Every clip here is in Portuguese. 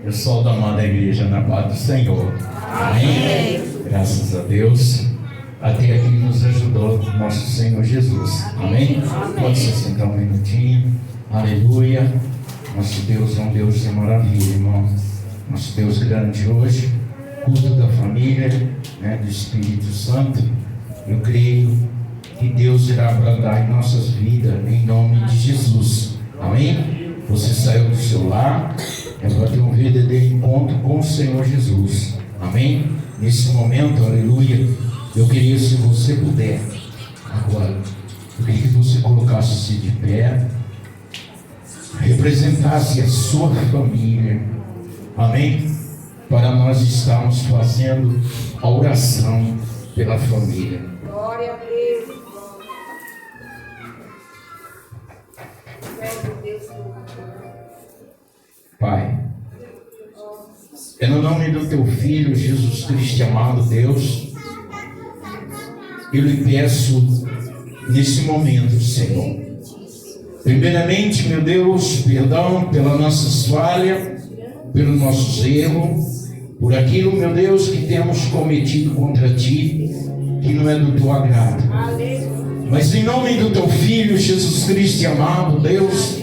Eu sou da amada igreja na paz do Senhor. Amém. Graças a Deus. Até aqui nos ajudou nosso Senhor Jesus. Amém. Pode se sentar um minutinho. Aleluia. Nosso Deus é um Deus de maravilha, irmão. Nosso Deus grande hoje. Culto da família, do Espírito Santo. Eu creio que Deus irá abrandar em nossas vidas, em nome de Jesus. Amém? Você saiu do seu lar, para ter um verdadeiro encontro com o Senhor Jesus. Amém? Nesse momento, aleluia, eu queria, se você puder, agora, eu queria que você colocasse-se de pé, representasse a sua família. Amém? Para nós estarmos fazendo a oração pela família. Glória a Deus. Pai, é no nome do teu Filho Jesus Cristo, amado Deus, eu lhe peço nesse momento, Senhor, primeiramente, meu Deus, perdão pelas nossas falhas, pelos nossos erros, por aquilo, meu Deus, que temos cometido contra Ti, que não é do Teu agrado. Mas em nome do Teu Filho Jesus Cristo, amado Deus,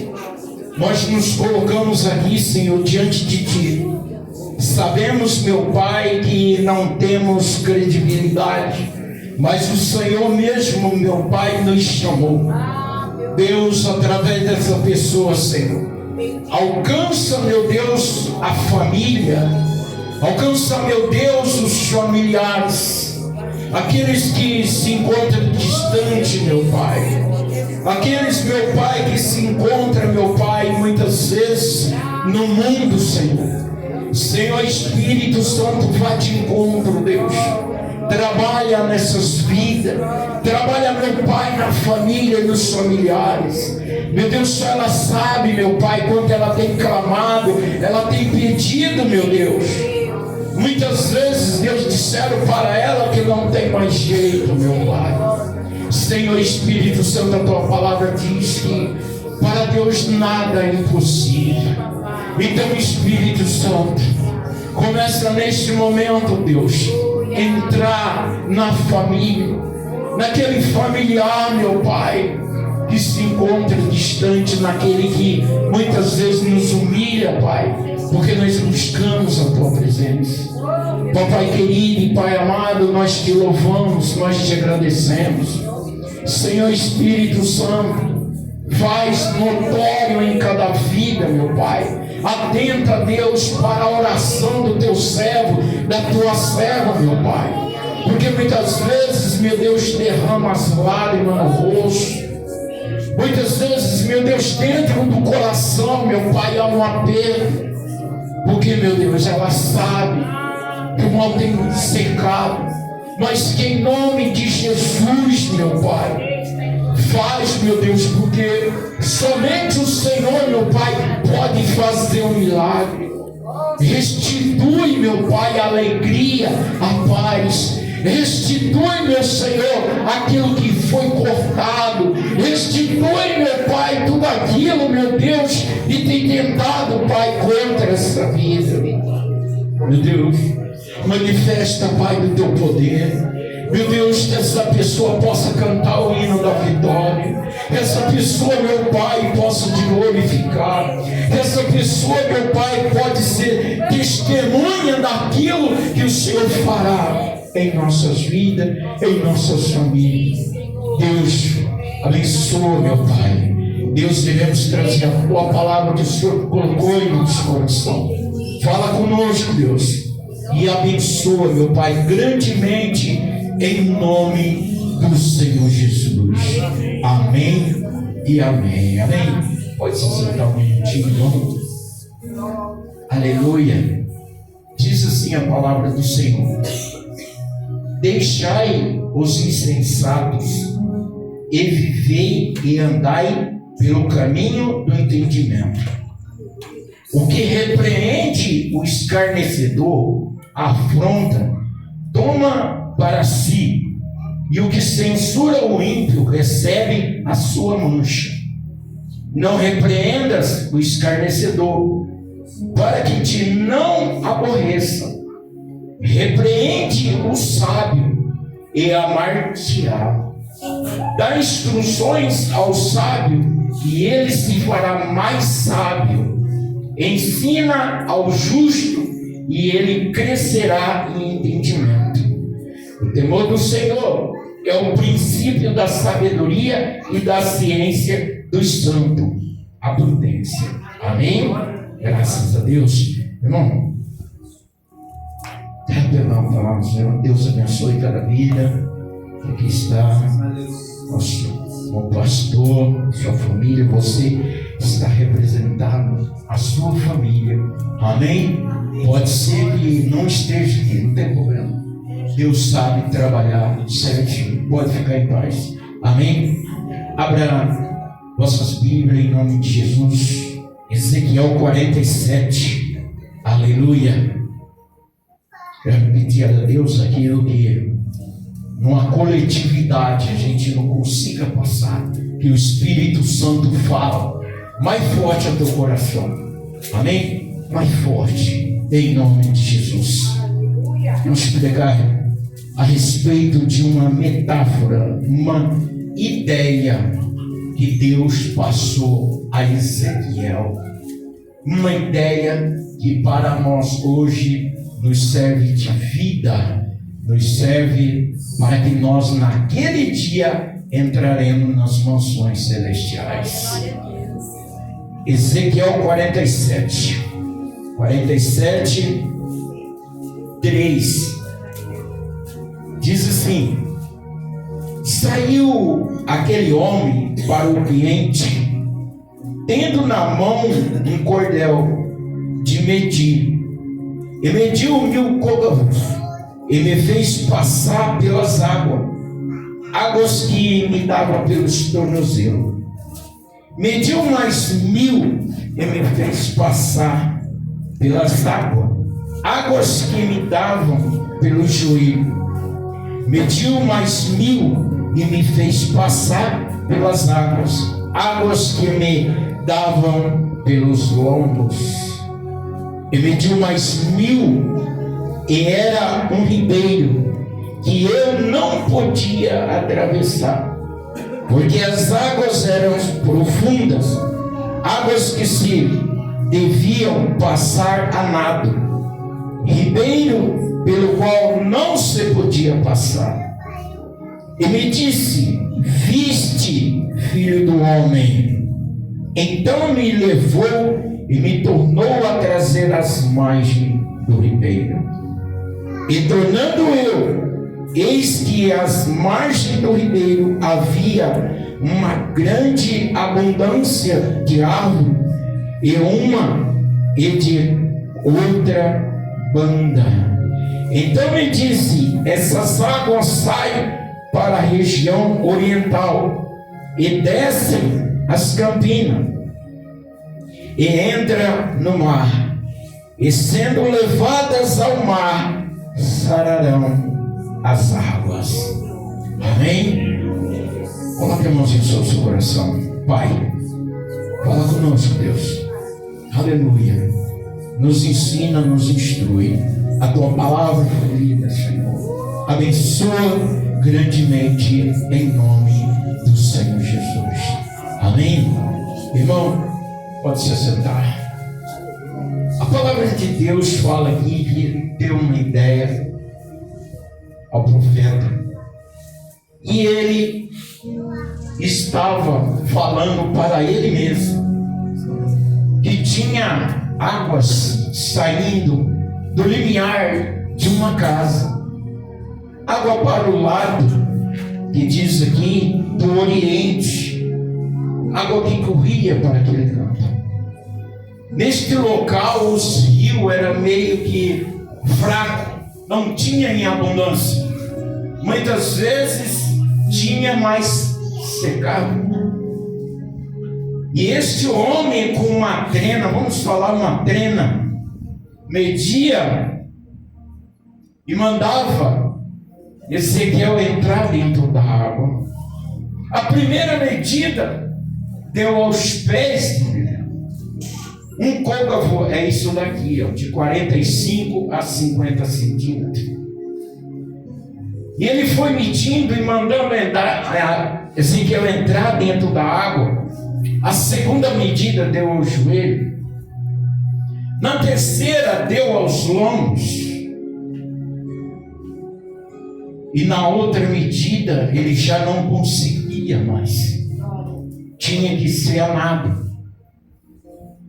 nós nos colocamos aqui, Senhor, diante de Ti. Sabemos, meu Pai, que não temos credibilidade, mas o Senhor mesmo, meu Pai, nos chamou. Deus, através dessa pessoa, Senhor, alcança, meu Deus, a família, alcança, meu Deus, os familiares, aqueles que se encontram distantes, meu Pai. Aqueles, meu Pai, que se encontram, meu Pai, muitas vezes no mundo, Senhor. Senhor Espírito Santo, vai de encontro, Deus. Trabalha nessas vidas. Trabalha, meu Pai, na família e nos familiares. Meu Deus, só ela sabe, meu Pai, quanto ela tem clamado, ela tem pedido, meu Deus. Muitas vezes, Deus, disseram para ela que não tem mais jeito, meu Pai. Senhor Espírito Santo, a Tua palavra diz que para Deus nada é impossível. Então, Espírito Santo, começa neste momento, Deus, entrar na família, naquele familiar, meu Pai, que se encontra distante, naquele que muitas vezes nos humilha, Pai, porque nós buscamos a Tua presença. Papai querido e Pai amado, nós Te louvamos, nós Te agradecemos. Senhor Espírito Santo, faz notório em cada vida, meu Pai. Atenta, Deus, para a oração do Teu servo, da Tua serva, meu Pai. Porque muitas vezes, meu Deus, derrama as lágrimas no rosto. Muitas vezes, meu Deus, dentro do coração, meu Pai, há um apelo. Porque, meu Deus, ela sabe que o mal tem secado. Mas que em nome de Jesus, meu Pai, faz, meu Deus, porque somente o Senhor, meu Pai, pode fazer um milagre. Restitui, meu Pai, a alegria, a paz. Restitui, meu Senhor, aquilo que foi cortado. Restitui, meu Pai, tudo aquilo, meu Deus, que tem tentado, Pai, contra essa vida. Meu Deus, manifesta, Pai, do Teu poder. Meu Deus, que essa pessoa possa cantar o hino da vitória. Que essa pessoa, meu Pai, possa te glorificar. Que essa pessoa, meu Pai, pode ser testemunha daquilo que o Senhor fará em nossas vidas, em nossas famílias. Deus, abençoa, meu Pai. Deus, devemos trazer a Tua palavra que o Senhor colocou em nosso coração. Fala conosco, Deus. E abençoa, meu Pai, grandemente, em nome do Senhor Jesus. Amém e amém. Amém. Pode se sentar um minutinho, irmão. Aleluia. Diz assim a palavra do Senhor: deixai os insensatos e vivei e andai pelo caminho do entendimento. O que repreende o escarnecedor, afronta, toma para si, e o que censura o ímpio recebe a sua mancha. Não repreendas o escarnecedor, para que te não aborreça. Repreende o sábio e amar-te-á. Dá instruções ao sábio e ele se fará mais sábio. Ensina ao justo e ele crescerá em entendimento. O temor do Senhor é o princípio da sabedoria e da ciência dos santos, a prudência. Amém? Graças a Deus. Irmão, pela palavra do Senhor, Deus abençoe cada vida que aqui está. Nosso pastor, sua família, você está representado, a sua família. Amém? Pode ser que não esteja aqui, não tem problema. Deus sabe trabalhar certinho. Pode ficar em paz. Amém? Abra vossas Bíblias em nome de Jesus. Ezequiel 47. Aleluia. Quero pedir a Deus aquilo que numa coletividade a gente não consiga passar, que o Espírito Santo fala mais forte ao teu coração. Amém? Mais forte, em nome de Jesus. Vamos pregar a respeito de uma metáfora, uma ideia que Deus passou a Ezequiel. Uma ideia que para nós hoje nos serve de vida, nos serve para que nós naquele dia entraremos nas mansões celestiais. Ezequiel 47, 3 diz assim: saiu aquele homem para o Oriente, tendo na mão um cordel de medir, e mediu 1000 côvados, e me fez passar pelas águas que me davam pelos tornozelos. Mediu mais 1000 e me fez passar pelas águas que me davam pelo joelho. Mediu mais 1000 e me fez passar pelas águas que me davam pelos lombos. E mediu mais 1000 e era um ribeiro que eu não podia atravessar, porque as águas eram profundas, águas que se deviam passar a nado, ribeiro pelo qual não se podia passar. E me disse: viste, filho do homem? Então me levou e me tornou a trazer as margens do ribeiro. E tornando eu, eis que às margens do ribeiro havia uma grande abundância de árvore, e uma e de outra banda. Então me disse: essas águas saem para a região oriental e descem as campinas e entram no mar, e sendo levadas ao mar, sararão as águas. Amém? Coloque a mãozinha sobre o seu coração. Pai, fala conosco, Deus. Aleluia. Nos ensina, nos instrui. A tua palavra foi lida, Senhor. Abençoa grandemente em nome do Senhor Jesus. Amém? Irmão, pode se sentar. A palavra de Deus fala aqui que deu uma ideia ao profeta. E ele estava falando para ele mesmo que tinha águas saindo do limiar de uma casa. Água para o lado, que diz aqui, do Oriente. Água que corria para aquele canto. Neste local, os rios eram meio que fracos, não tinha em abundância. Muitas vezes tinha mais secado. E este homem com uma trena, vamos falar uma trena, media e mandava Ezequiel entrar dentro da água. A primeira medida deu aos pés dele um côncavo, é isso daqui, ó, de 45 a 50 centímetros. E ele foi medindo e mandando Ezequiel entrar dentro da água. A segunda medida deu ao joelho. Na terceira deu aos lombos. E na outra medida ele já não conseguia mais. Tinha que ser amado.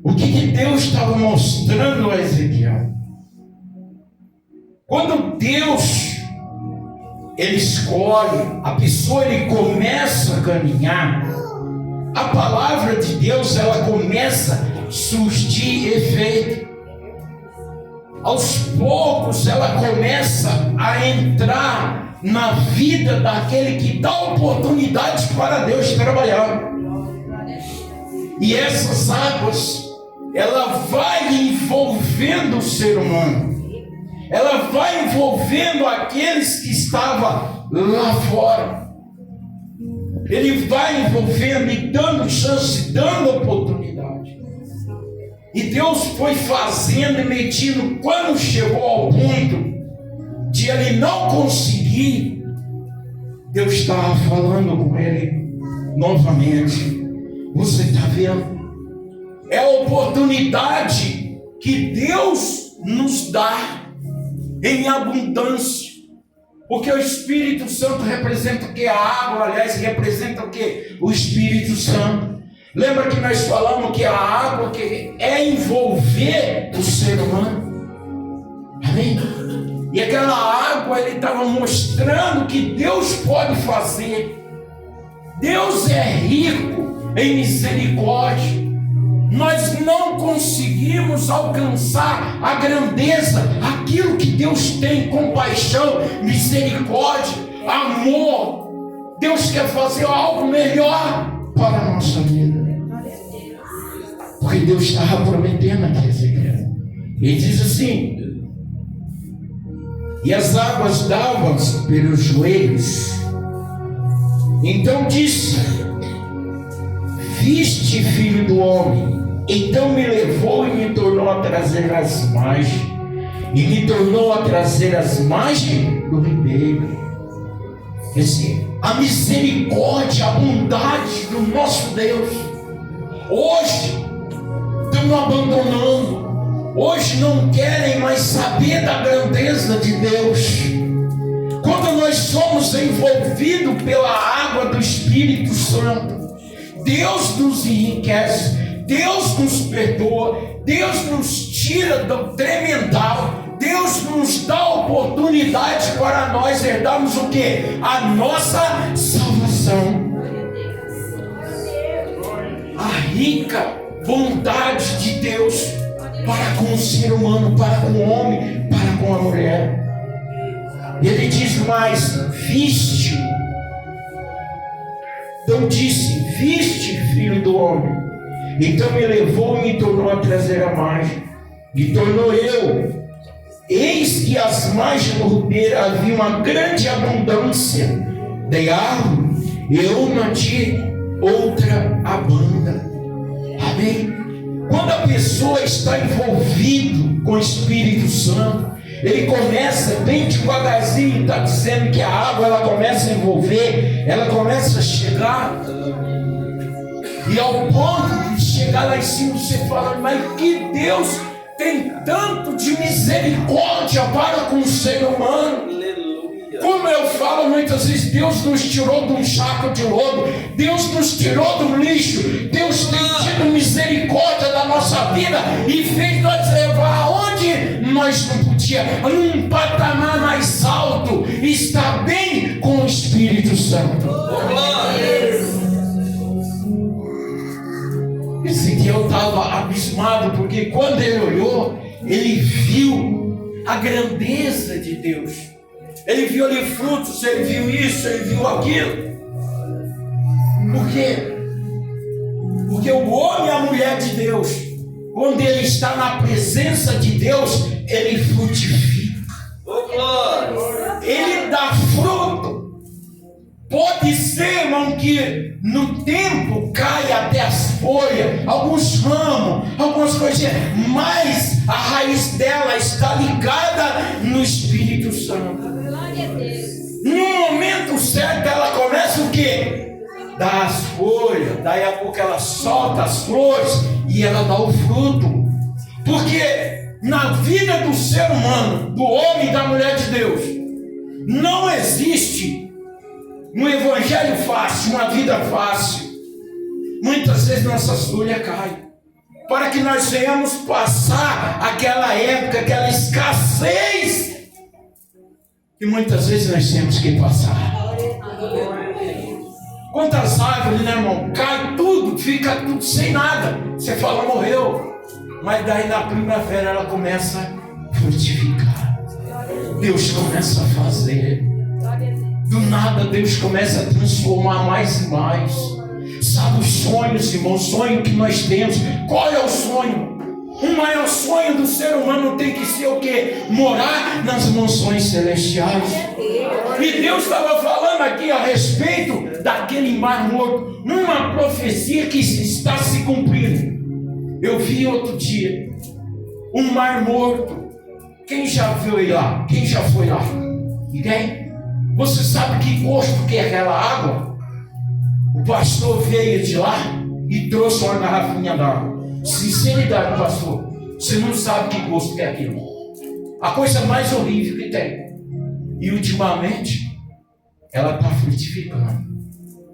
O que Deus estava mostrando a Ezequiel? Quando Deus ele escolhe a pessoa, ele começa a caminhar, a palavra de Deus ela começa a surgir efeito. Aos poucos ela começa a entrar na vida daquele que dá oportunidade para Deus trabalhar. E essas águas, ela vai envolvendo o ser humano. Ela vai envolvendo aqueles que estavam lá fora. Ele vai envolvendo e dando chance, dando oportunidade. E Deus foi fazendo e medindo. Quando chegou ao ponto de ele não conseguir, Deus estava falando com ele novamente. Você está vendo? É a oportunidade que Deus nos dá em abundância. Porque o Espírito Santo representa o que? A água, aliás, representa o que? O Espírito Santo. Lembra que nós falamos que a água que é envolver o ser humano? Amém? E aquela água, ele estava mostrando que Deus pode fazer. Deus é rico em misericórdia. Nós não conseguimos alcançar a grandeza, aquilo que Deus tem, compaixão, misericórdia, amor. Deus quer fazer algo melhor para a nossa vida. Porque Deus estava prometendo aqui, Ezequiel. Ele diz assim: e as águas davam-se pelos joelhos. Então disse: viste, filho do homem. Então me levou e me tornou a trazer as margens. E me tornou a trazer as margens do ribeiro. Quer dizer, a misericórdia, a bondade do nosso Deus. Hoje estão abandonando. Hoje não querem mais saber da grandeza de Deus. Quando nós somos envolvidos pela água do Espírito Santo, Deus nos enriquece, Deus nos perdoa, Deus nos tira do tremendal, Deus nos dá oportunidade para nós herdarmos o que? A nossa salvação. A rica bondade de Deus para com o ser humano, para com o homem, para com a mulher. Ele diz mais: viste. Então disse: viste, filho do homem. Então me levou e me tornou a trazer a margem. E tornou eu. Eis que as margens do ribeiro havia uma grande abundância de árvore, e uma de outra abanda. Amém? Quando a pessoa está envolvida com o Espírito Santo, ele começa bem devagarzinho, está dizendo que a água ela começa a envolver, ela começa a chegar, e ao ponto de chegar lá em cima, você fala: mas que Deus tem tanto de misericórdia para com o ser humano. Como eu falo muitas vezes, Deus nos tirou de um saco de lodo, Deus nos tirou do lixo, Deus tem tido misericórdia da nossa vida e fez nós levar aonde nós não podíamos, num patamar mais alto, está bem com o Espírito Santo. Ezequiel estava abismado, porque quando ele olhou, ele viu a grandeza de Deus. Ele viu ali frutos, ele viu isso, ele viu aquilo. Por quê? Porque o homem e a mulher de Deus, quando ele está na presença de Deus, ele frutifica. Ele dá fruto. Pode ser, irmão, que no tempo caia até as folhas, alguns ramos, algumas coisinhas, mas a raiz dela está ligada no Espírito Santo. No momento certo ela começa o quê? Dá as folhas, daí a pouco ela solta as flores e ela dá o fruto. Porque na vida do ser humano, do homem e da mulher de Deus, não existe um evangelho fácil, uma vida fácil. Muitas vezes nossas folhas caem, para que nós venhamos passar aquela época, aquela escassez que muitas vezes nós temos que passar. Quantas árvores, né, irmão? Cai tudo, fica tudo sem nada. Você fala, morreu. Mas daí na primavera ela começa a frutificar. Deus começa a fazer. Do nada Deus começa a transformar mais e mais. Sabe os sonhos, irmão? O sonho que nós temos. Qual é o sonho? O maior sonho do ser humano tem que ser o quê? Morar nas mansões celestiais. E Deus estava falando aqui a respeito daquele mar morto. Uma profecia que está se cumprindo. Eu vi outro dia um mar morto. Quem já foi lá? Quem já foi lá? Ninguém? Você sabe que gosto que é aquela água? O pastor veio de lá e trouxe uma garrafinha d'água. Sinceridade, pastor, você não sabe que gosto que é aquilo. A coisa mais horrível que tem. E ultimamente ela está frutificando.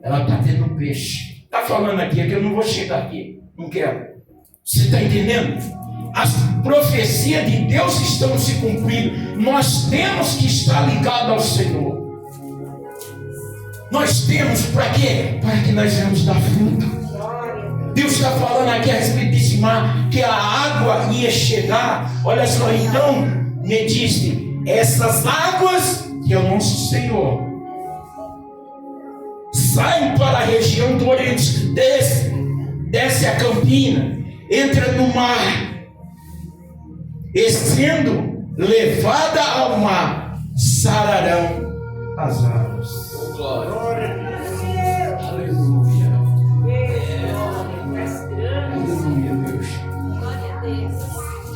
Ela está tendo peixe. Está falando aqui, é que eu não vou chegar aqui. Não quero. Você está entendendo? As profecias de Deus estão se cumprindo. Nós temos que estar ligados ao Senhor. Nós temos para quê? Para que nós venhamos dar fruto. Deus está falando aqui a respeito desse mar, que a água ia chegar. Olha só, então, me disse, essas águas que é o nosso Senhor saem para a região do Oriente, desce a campina, entra no mar, e sendo levada ao mar, sararão as águas. Glória. Aleluia. Aleluia, Deus.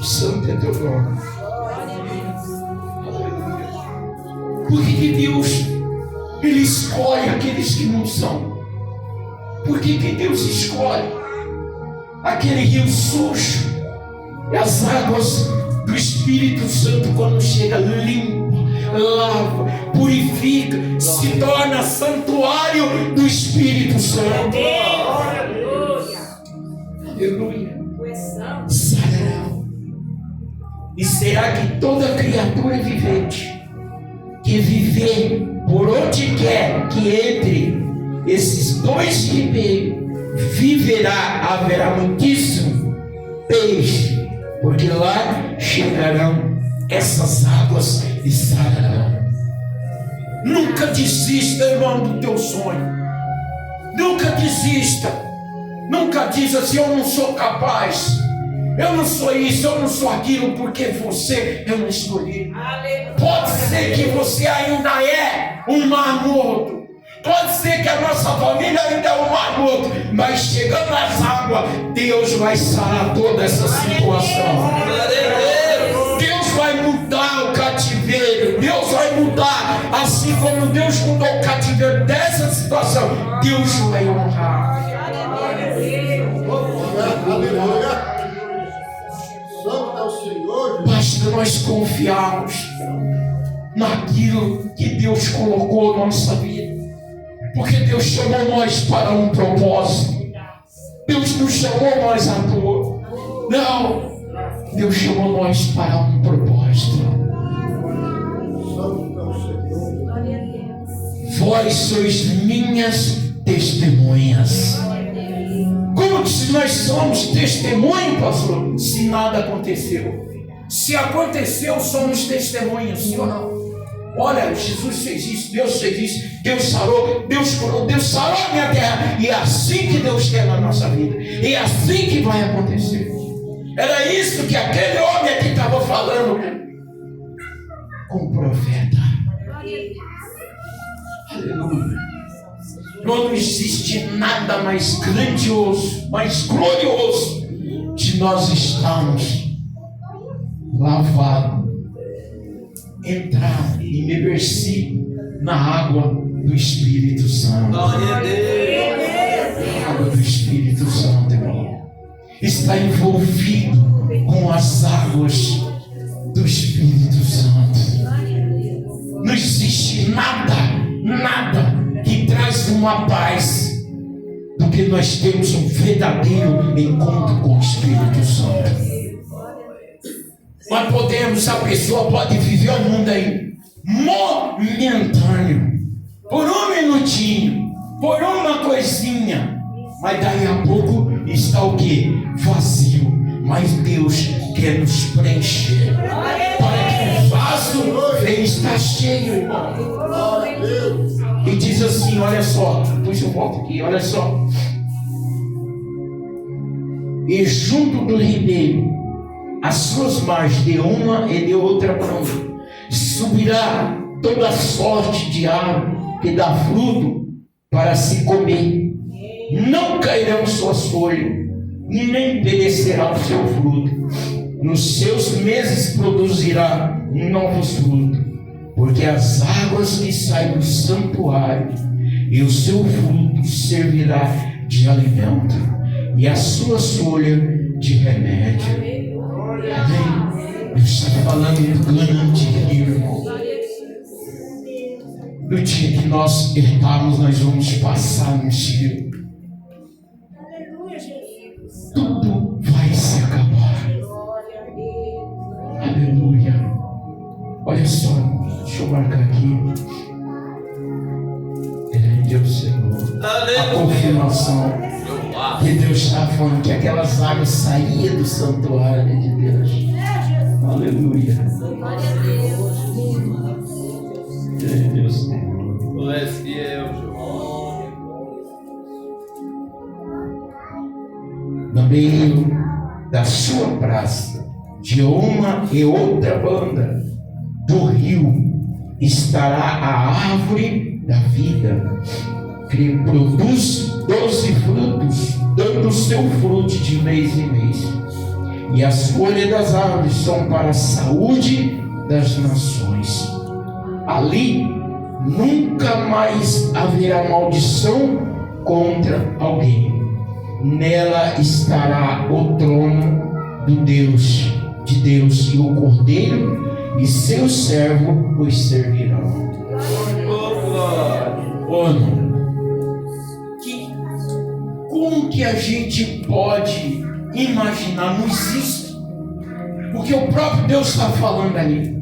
Santo é teu nome. Aleluia. Por que Deus Ele escolhe aqueles que não são? Por que Deus escolhe aquele rio sujo? E as águas do Espírito Santo, quando chega, limpa, lava, purifica, se torna santuário do Espírito Santo. Aleluia. Sararão. E será que toda criatura vivente que viver por onde quer que entre esses dois ribeiros viverá, haverá muitíssimo peixe, porque lá chegarão essas águas e sararão. Nunca desista, irmão, do teu sonho. Nunca desista. Nunca diz assim, eu não sou capaz, eu não sou isso, eu não sou aquilo, porque você eu não escolhi. Pode ser que você ainda é um mar morto. Pode ser que a nossa família ainda é um mar morto, mas chegando às águas, Deus vai sarar toda essa situação. Deus vai mudar o cativeiro. Deus vai mudar, assim como Deus mudou o cativeiro dessa situação, Deus vai honrar. Basta nós confiarmos naquilo que Deus colocou na nossa vida, porque Deus chamou nós para um propósito. Deus não chamou nós à toa. Não, Deus chamou nós para um propósito. Vós sois minhas testemunhas. Como que nós somos testemunhas, pastor? Se nada aconteceu. Se aconteceu, somos testemunhas, sim ou não? Olha, Jesus fez isso, Deus fez isso, Deus sarou, Deus curou, Deus sarou a minha terra. E é assim que Deus quer na nossa vida. E é assim que vai acontecer. Era isso que aquele homem aqui estava falando com o profeta. Aleluia. não existe nada mais grandioso, mais glorioso de nós estarmos lavados, entrar e imergir na água do Espírito Santo. Glória a Deus. A água do Espírito Santo, irmão, está envolvido com as águas do Espírito Santo. Não existe nada que traz uma paz do que nós temos um verdadeiro encontro com o Espírito Santo. Nós podemos, a pessoa pode viver o mundo aí momentâneo, por um minutinho, por uma coisinha, mas daí a pouco está o quê? Vazio. Mas Deus quer nos preencher para que o vaso venha estar cheio, irmão. E diz assim, olha só, puxa eu volto aqui, olha só. E junto do ribeiro, as suas margens de uma e de outra banda, subirá toda sorte de árvore que dá fruto para se comer. Não cairão suas folhas, nem perecerá o seu fruto. Nos seus meses produzirá novos frutos, porque as águas que saem do santuário, e o seu fruto servirá de alimento, e a sua folha de remédio. Amém? Deus está falando do grande rio, irmão. No dia que nós herdarmos, nós vamos passar no rio. Tudo vai se acabar. Aleluia. Olha só, deixa eu marcar aqui. Grande é o Senhor. A confirmação que Deus está falando que aquelas águas saíam do santuário de Deus. Aleluia. Deus. Tu és fiel, no meio da sua praça, de uma e outra banda do rio, estará a árvore da vida, que produz 12 frutos, dando seu fruto de mês em mês. E as folhas das árvores são para a saúde das nações. Ali nunca mais haverá maldição contra alguém. Nela estará o trono de Deus, e o Cordeiro, e seus servos os servirão. Como que a gente pode imaginar? Não existe. Porque o próprio Deus está falando ali.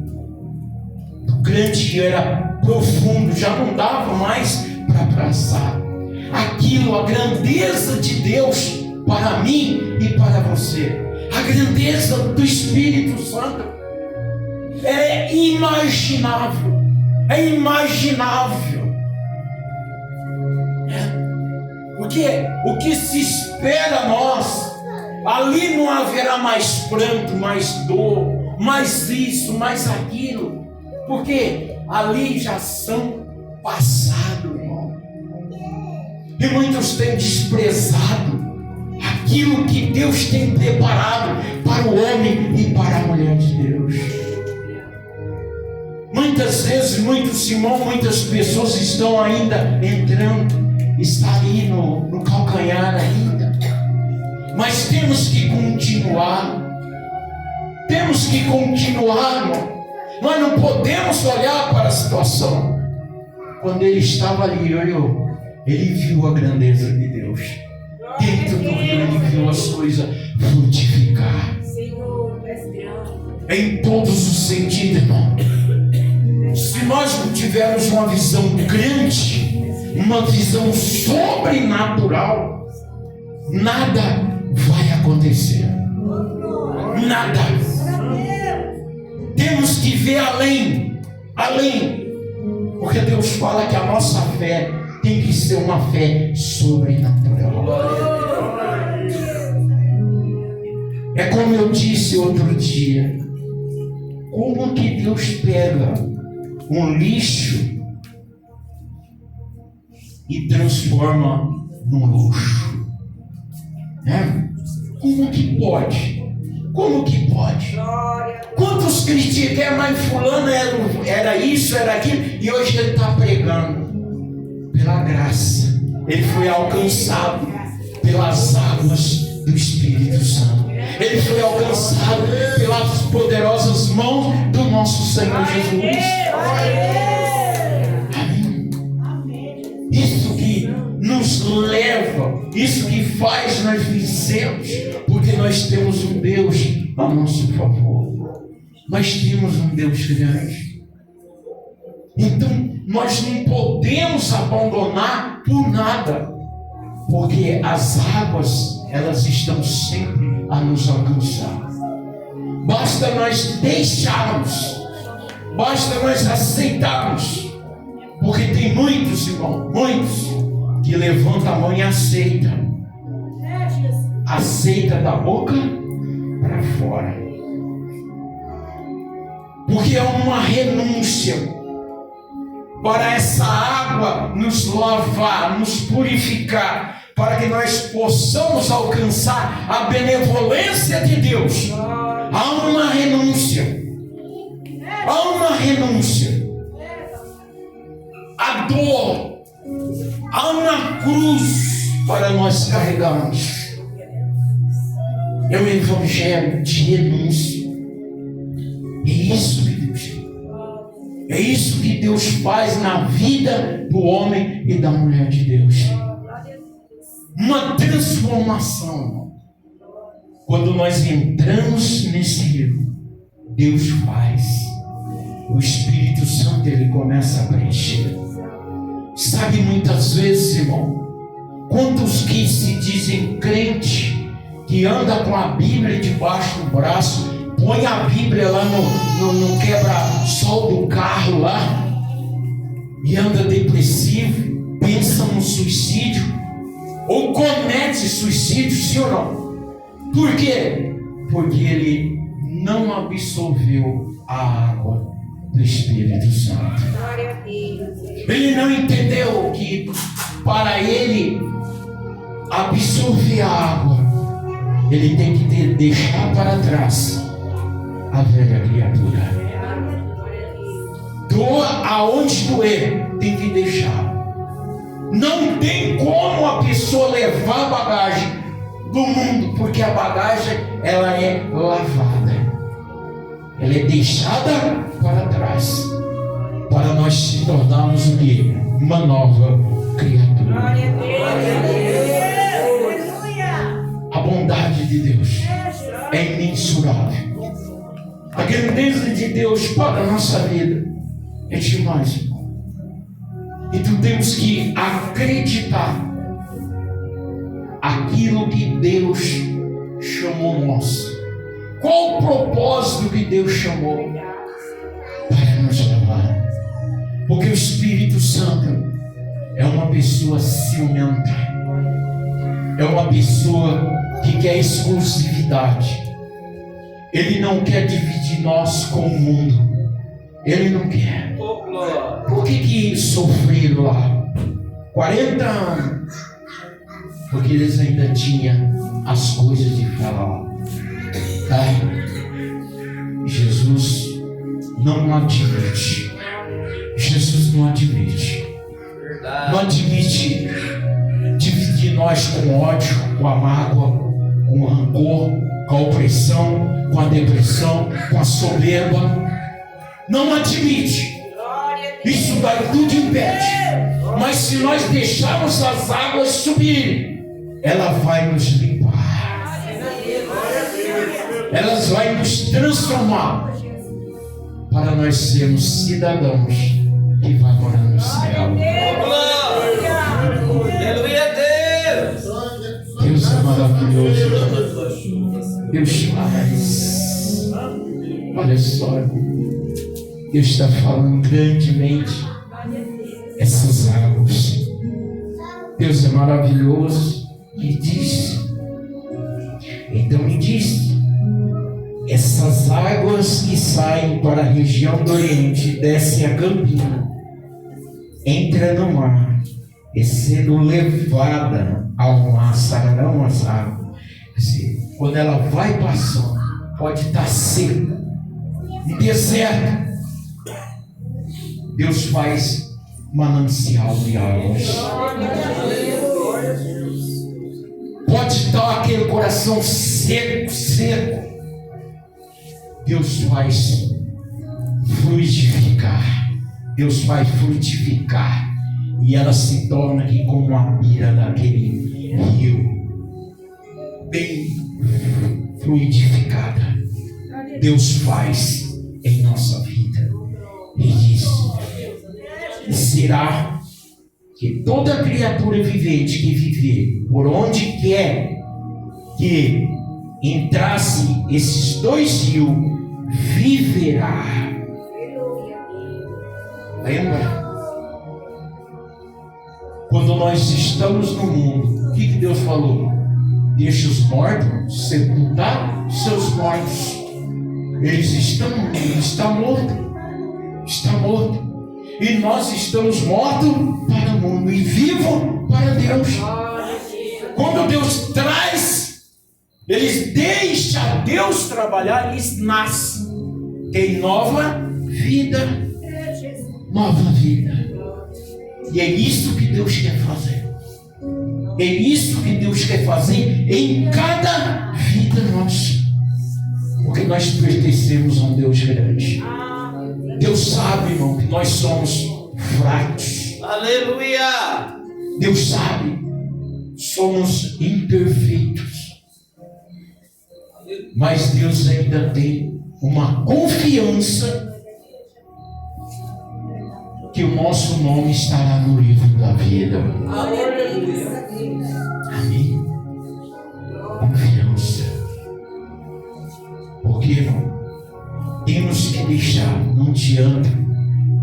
O grande era profundo, já não dava mais para traçar. Aquilo, a grandeza de Deus para mim e para você, a grandeza do Espírito Santo é imaginável, porque o que se espera a nós, ali não haverá mais pranto, mais dor, mais isso, mais aquilo, porque ali já são passados, irmão. E muitos têm desprezado aquilo que Deus tem preparado para o homem e para a mulher de Deus. Muitas vezes, muitos irmãos, muitas pessoas estão ainda entrando, está ali no calcanhar ainda. Mas temos que continuar. Irmão. Nós não podemos olhar para a situação. Quando ele estava ali, olhou, ele viu a grandeza de Deus. Dentro do rio, ele viu as coisas frutificar. Em todos os sentidos, irmão. Se nós não tivermos uma visão grande, uma visão sobrenatural, nada vai acontecer. Nada. Temos que ver além. Porque Deus fala que a nossa fé tem que ser uma fé sobrenatural. É como eu disse outro dia. Como que Deus pega um lixo e transforma num luxo. Né? Como que pode? Como que pode? Quantos criticam, mas fulano era isso, era aquilo, e hoje ele está pregando pela graça. Ele foi alcançado pelas águas do Espírito Santo. Ele foi alcançado pelas poderosas mãos do nosso Senhor Jesus. Amém. Isso que nos leva, isso que faz nós vencermos, porque nós temos um Deus a nosso favor. Nós temos um Deus grande. Então, nós não podemos abandonar por nada, porque as águas, elas estão sempre a nos alcançar. Basta nós deixarmos, basta nós aceitarmos, porque tem muitos, irmão, muitos, que levantam a mão e aceitam. Aceita da boca para fora. Porque é uma renúncia para essa água nos lavar, nos purificar, para que nós possamos alcançar a benevolência de Deus. Há uma renúncia. Há uma renúncia. A dor. Há uma cruz para nós carregarmos. É um evangelho de renúncia. É isso que Deus quer. É isso que Deus faz na vida do homem e da mulher de Deus. Uma transformação. Quando nós entramos nesse rio, Deus faz. O Espírito Santo, ele começa a preencher. Sabe, muitas vezes, irmão, quantos que se dizem crente, que anda com a Bíblia debaixo do braço, põe a Bíblia lá no quebra-sol do carro lá, e anda depressivo, pensa no suicídio, ou comete suicídio, sim ou não? Por quê? Porque ele não absorveu a água do Espírito Santo. Ele não entendeu que para ele absorver a água, ele tem que deixar para trás a velha criatura. Doa aonde doer, tem que deixar. Não tem como a pessoa levar a bagagem do mundo, porque a bagagem, ela é lavada, ela é deixada para trás, para nós se tornarmos uma nova criatura. A bondade de Deus é imensurável. A grandeza de Deus para a nossa vida é demais, irmão. Então temos que acreditar aquilo que Deus chamou nós. Qual o propósito que Deus chamou? Para nos levar. Porque o Espírito Santo é uma pessoa ciumenta. É uma pessoa que quer exclusividade. Ele não quer dividir nós com o mundo. Ele não quer. Por que sofreram lá 40 anos? Porque eles ainda tinham as coisas de Faraó. Jesus não admite. Jesus não admite. Não admite dividir nós com ódio, com a mágoa, com o rancor, com a opressão, com a depressão, com a soberba. Não admite. Isso daí tudo impede. Mas se nós deixarmos as águas subirem, ela vai nos limpar. Elas vão nos transformar para nós sermos cidadãos que vão morar no céu. Deus é maravilhoso. Deus faz. Olha só, Deus está falando grandemente essas águas. Deus é maravilhoso e diz. Então me diz: essas águas que saem para a região do Oriente, descem a Campina, entra no mar e sendo levada ao mar, sararão as águas. Quando ela vai passando, pode estar seco, um deserto, Deus faz manancial de águas. Pode estar aquele coração seco, Deus faz fluidificar, Deus faz frutificar, e ela se torna aqui como uma beira daquele rio, bem fluidificada. Deus faz em nossa vida, e diz: será que toda criatura vivente que viver por onde quer que entrasse esses dois rios, viverá. Lembra? Quando nós estamos no mundo, o que Deus falou? Deixa os mortos sepultar seus mortos. Ele está morto. E nós estamos mortos para o mundo e vivos para Deus. Quando Deus traz, eles deixam Deus trabalhar, eles nascem. Tem nova vida. E é isso que Deus quer fazer. É isso que Deus quer fazer em cada vida nossa. Porque nós pertencemos a um Deus grande. Deus sabe, irmão, que nós somos fracos. Aleluia! Deus sabe, somos imperfeitos. Mas Deus ainda tem uma confiança que o nosso nome estará no livro da vida. Amém? Confiança. Porque, irmão, temos que deixar, não adianta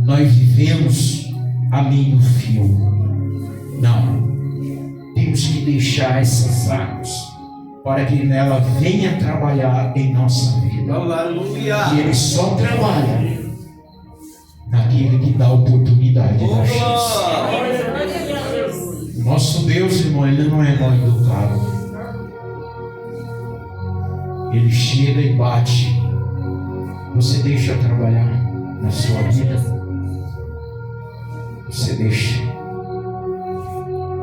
nós vivemos a meio fio. Não. Temos que deixar essas águas para que nela venha trabalhar em nossa vida. Aleluia! E Ele só trabalha naquele que dá oportunidade da chance. Nosso Deus, irmão, Ele não é mal educado. Ele chega e bate. Você deixa trabalhar na sua vida? Você deixa.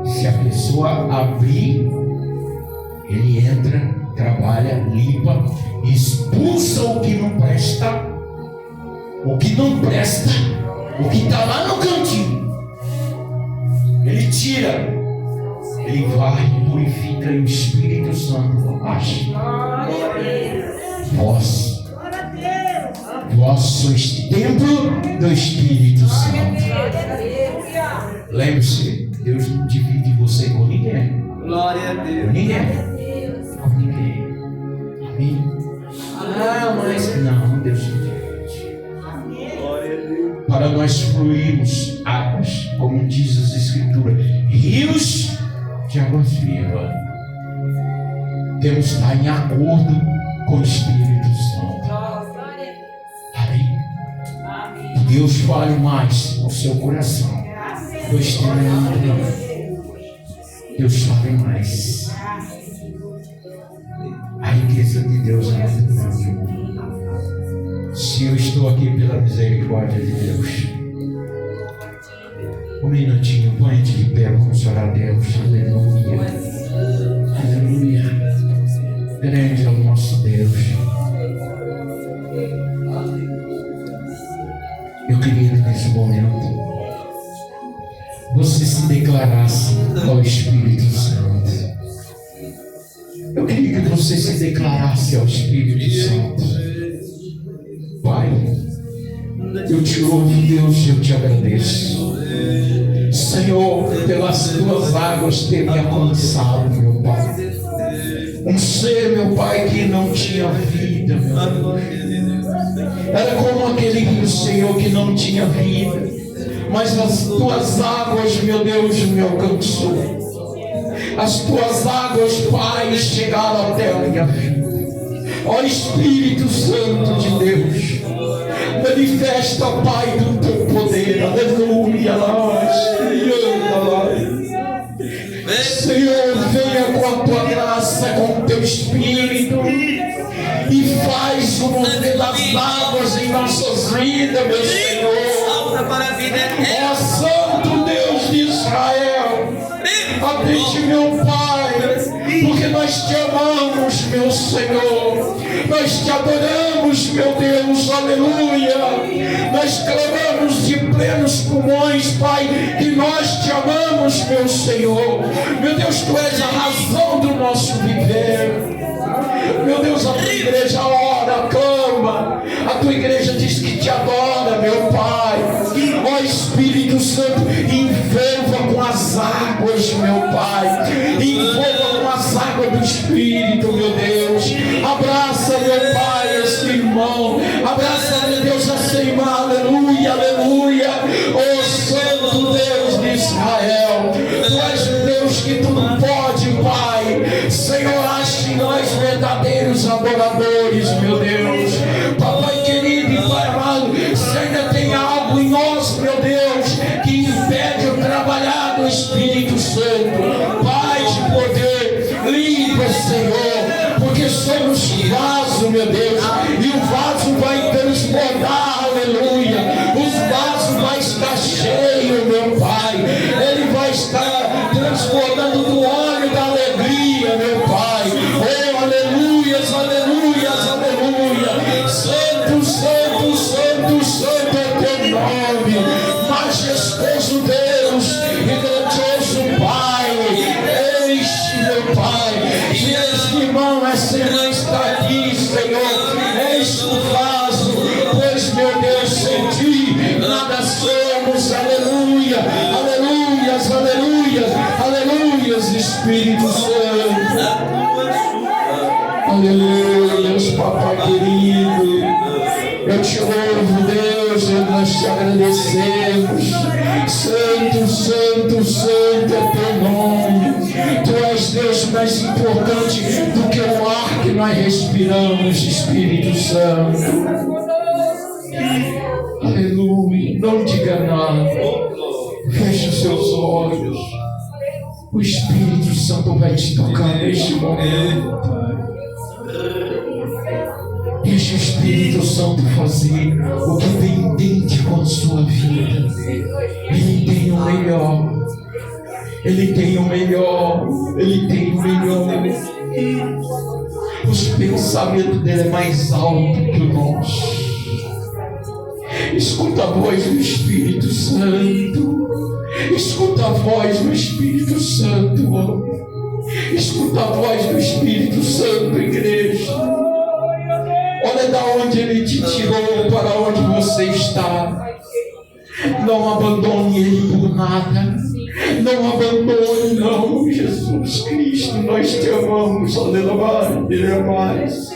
Se a pessoa abrir, ele entra, trabalha, limpa, expulsa o que não presta, o que está lá no cantinho. Ele tira, ele varre, purifica, e o Espírito Santo age. Vós sois templo do Espírito Santo. Lembre-se, Deus não divide você com ninguém. Glória a Deus. Com ninguém. Amém. Mas não, Deus não divide. Glória a Deus. Para nós fluirmos águas, como diz as Escrituras, rios de águas vivas. Temos que estar em acordo com o Espírito Santo. Que Deus fale mais no seu coração. Deus fale mais. A riqueza de Deus é muito grande. Se eu estou aqui pela misericórdia de Deus, um minutinho, põe-te de pé, vamos orar a Deus. Aleluia. Aleluia. Grande é o nosso Deus. Eu queria que nesse momento você se declarasse ao Espírito Santo. Eu queria que você se declarasse ao Espírito Santo. Pai, eu te louvo, Deus, eu te agradeço. Senhor, pelas tuas águas ter me alcançado, meu Pai. Um ser, meu Pai, que não tinha vida, meu Deus. Era como aquele rio, Senhor, que não tinha vida. Mas as tuas águas, meu Deus, me alcançou. As tuas águas, Pai, chegaram até a minha vida. Ó Espírito Santo de Deus, manifesta, Pai, do teu poder. Aleluia. Senhor, venha com a tua graça, com o teu Espírito e faz o mover das águas em nossas vidas, meu Senhor. Salta para a vida eterna. Ó Santo Deus de Israel, atende, meu Pai, porque nós te amamos, meu Senhor. Nós te adoramos, meu Deus, aleluia. Nós clamamos de plenos pulmões, Pai, que nós te amamos, meu Senhor. Meu Deus, tu és a razão do nosso viver. Meu Deus, a tua igreja ora, clama. A tua igreja diz que te adora, meu Pai. Ó Espírito Santo, envolva com as águas, meu Pai. Envolva com as águas do Espírito, meu Deus. Abraça, meu Pai, esse irmão. Abraça, meu Deus, essa irmã. Aleluia, aleluia. Ó Santo Deus de Israel, tu és o Deus que tudo pode, Pai. Senhor, ache em nós verdadeiros adoradores, meu Deus. Papai querido e Pai amado, se ainda tem algo em nós, meu Deus, que impede o trabalhar do Espírito Santo, Pai de poder, limpa, Senhor, porque somos vaso, meu Deus, e o vaso vai transbordar, aleluia. Os vasos vai estar cheio, meu Pai. Ele vai estar transbordando do óleo da alegria, meu Pai. Oh, aleluias, aleluias, aleluia. Santo, santo, santo, santo é teu nome. Majestoso Deus e grandioso Pai. Este, meu Pai. Se este irmão, essa irmã está aqui, Senhor, este o vaso, pois, meu Deus, sem ti nada somos. Aleluia, aleluias, aleluias, aleluias, Espírito Santo. Aleluia, Deus, Papai querido. Eu te louvo, Deus, e nós te agradecemos. Santo, santo, santo é teu nome. Tu és Deus mais importante do que o ar que nós respiramos, Espírito Santo. Aleluia, não diga nada. Feche os seus olhos. O Espírito Santo vai te tocar neste momento. Deixe o Espírito Santo fazer o que bem entende com a sua vida. Ele tem o melhor. Ele tem o melhor. Ele tem o melhor. Os pensamentos dele é mais alto que o nosso. Escuta a voz do Espírito Santo. Escuta a voz do Espírito Santo. Escuta a voz do Espírito Santo, igreja. Olha da onde ele te tirou para onde você está. Não abandone ele por nada. Não abandone, não. Jesus Cristo, nós te amamos. Aleluia. Ele é mais.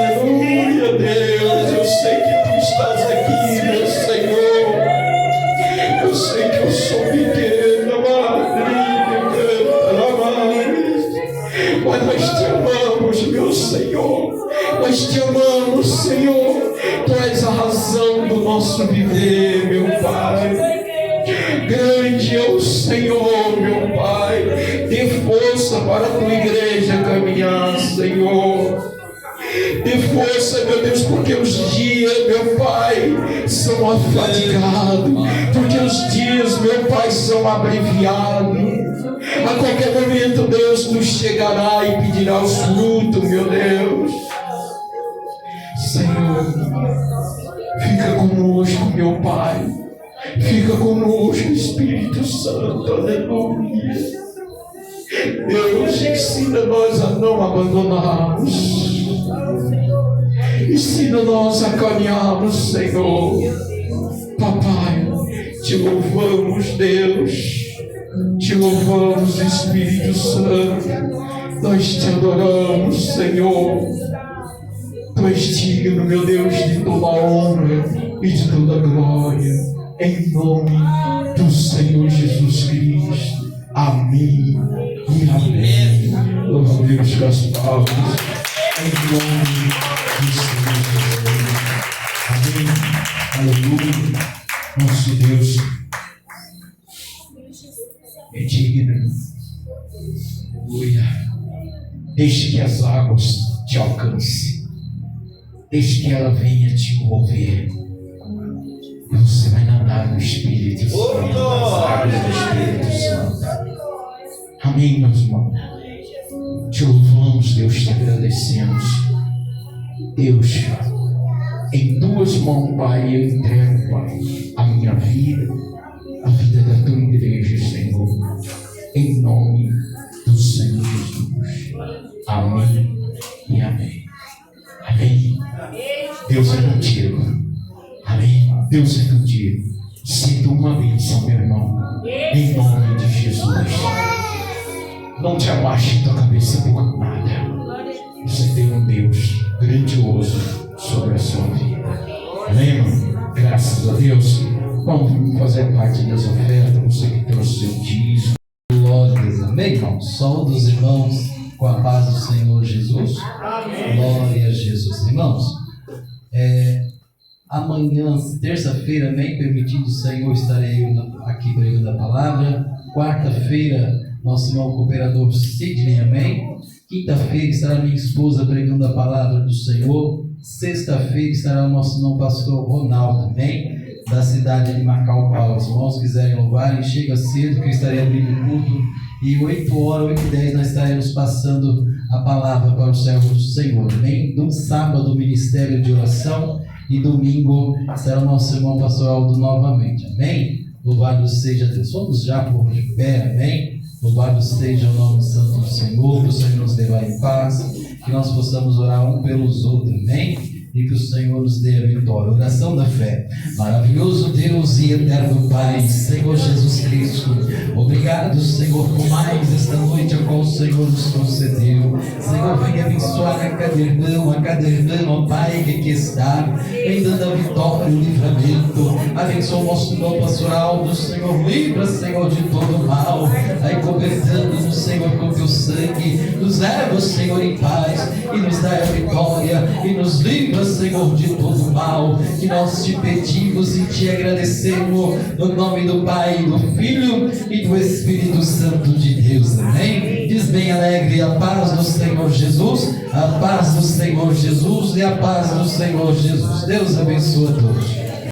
Aleluia, Deus. Eu sei que tu estás aqui, meu Senhor. Eu sei que eu sou pequeno, mas nós te amamos, meu Senhor. Nós te amamos, Senhor. Tu és a razão do nosso viver, meu Pai. Grande é o Senhor, meu Pai. Dê força para a tua igreja caminhar, Senhor. Dê força, meu Deus, porque os dias, meu Pai, são afadigados. Porque os dias, meu Pai, são abreviados. A qualquer momento, Deus nos chegará e pedirá os frutos, meu Deus. Senhor, fica conosco, meu Pai. Fica conosco, Espírito Santo, aleluia. Deus, ensina-nós a não abandonarmos. Ensina-nós a caminharmos, Senhor. Papai, te louvamos, Deus. Te louvamos, Espírito Santo. Nós te adoramos, Senhor. Tu és digno, meu Deus, de toda a honra e de toda a glória. Em nome do Senhor Jesus Cristo. Amém e amém. Louva a Deus com as palmas. Em nome do Senhor Jesus. é digno. Aleluia. Deixe que as águas te alcancem. Deixe que ela venha te envolver. E você vai nadar no Espírito Santo, nas águas do Espírito Santo. Amém, meus irmãos. Te louvamos, Deus, te agradecemos. Deus, em tuas mãos, Pai, eu entrego, Pai, a minha vida, a vida da tua igreja, Senhor, em nome do Senhor Jesus. Amém e amém. Amém. Deus é contigo. Amém. Deus é contigo. Sinta uma bênção, meu irmão, em nome de Jesus. Não te abaixe tua cabeça por nada. Você tem um Deus grandioso sobre a sua vida. Amém, irmão? Graças a Deus. Vamos fazer parte das ofertas. Você que trouxe seu dízimo. Glórias, amém, irmão? Saúde os irmãos com a paz do Senhor Jesus. Glória a Jesus. Irmãos, amanhã, terça-feira, amém, permitindo o Senhor, estarei aqui pregando a palavra. Quarta-feira, nosso irmão cooperador Sidney, amém. Quinta-feira estará minha esposa pregando a palavra do Senhor. Sexta-feira estará o nosso irmão pastor Ronaldo, amém, da cidade de Macau. Os irmãos quiserem louvarem, chega cedo que eu estarei abrindo o culto. E 8h, 8h10 nós estaremos passando a palavra para os servos do Senhor, amém. No sábado, ministério de oração. E domingo será o nosso irmão pastor Aldo novamente, amém. Louvado seja Deus. Vamos já por de pé, amém. Louvado seja o nome santo do Senhor, que o Senhor nos dê em paz, que nós possamos orar um pelos outros, amém? E que o Senhor nos dê a vitória. Oração da fé. Maravilhoso Deus e eterno Pai, Senhor Jesus Cristo, obrigado, Senhor, por mais esta noite a qual o Senhor nos concedeu. Senhor, venha abençoar a cada irmã, ó Pai, que aqui está, vem dando a vitória, o livramento. Abençoa o nosso irmão pastoral do Senhor, livra, Senhor, de todo mal, aí cobertando-nos, Senhor, com teu sangue, nos leva, Senhor, em paz, e nos dá a vitória, e nos livra, Senhor, de todo mal, que nós te pedimos e te agradecemos, no nome do Pai, do Filho e do Espírito Santo de Deus, amém? Diz bem alegre, a paz do Senhor Jesus, a paz do Senhor Jesus e a paz do Senhor Jesus. Deus abençoe a todos.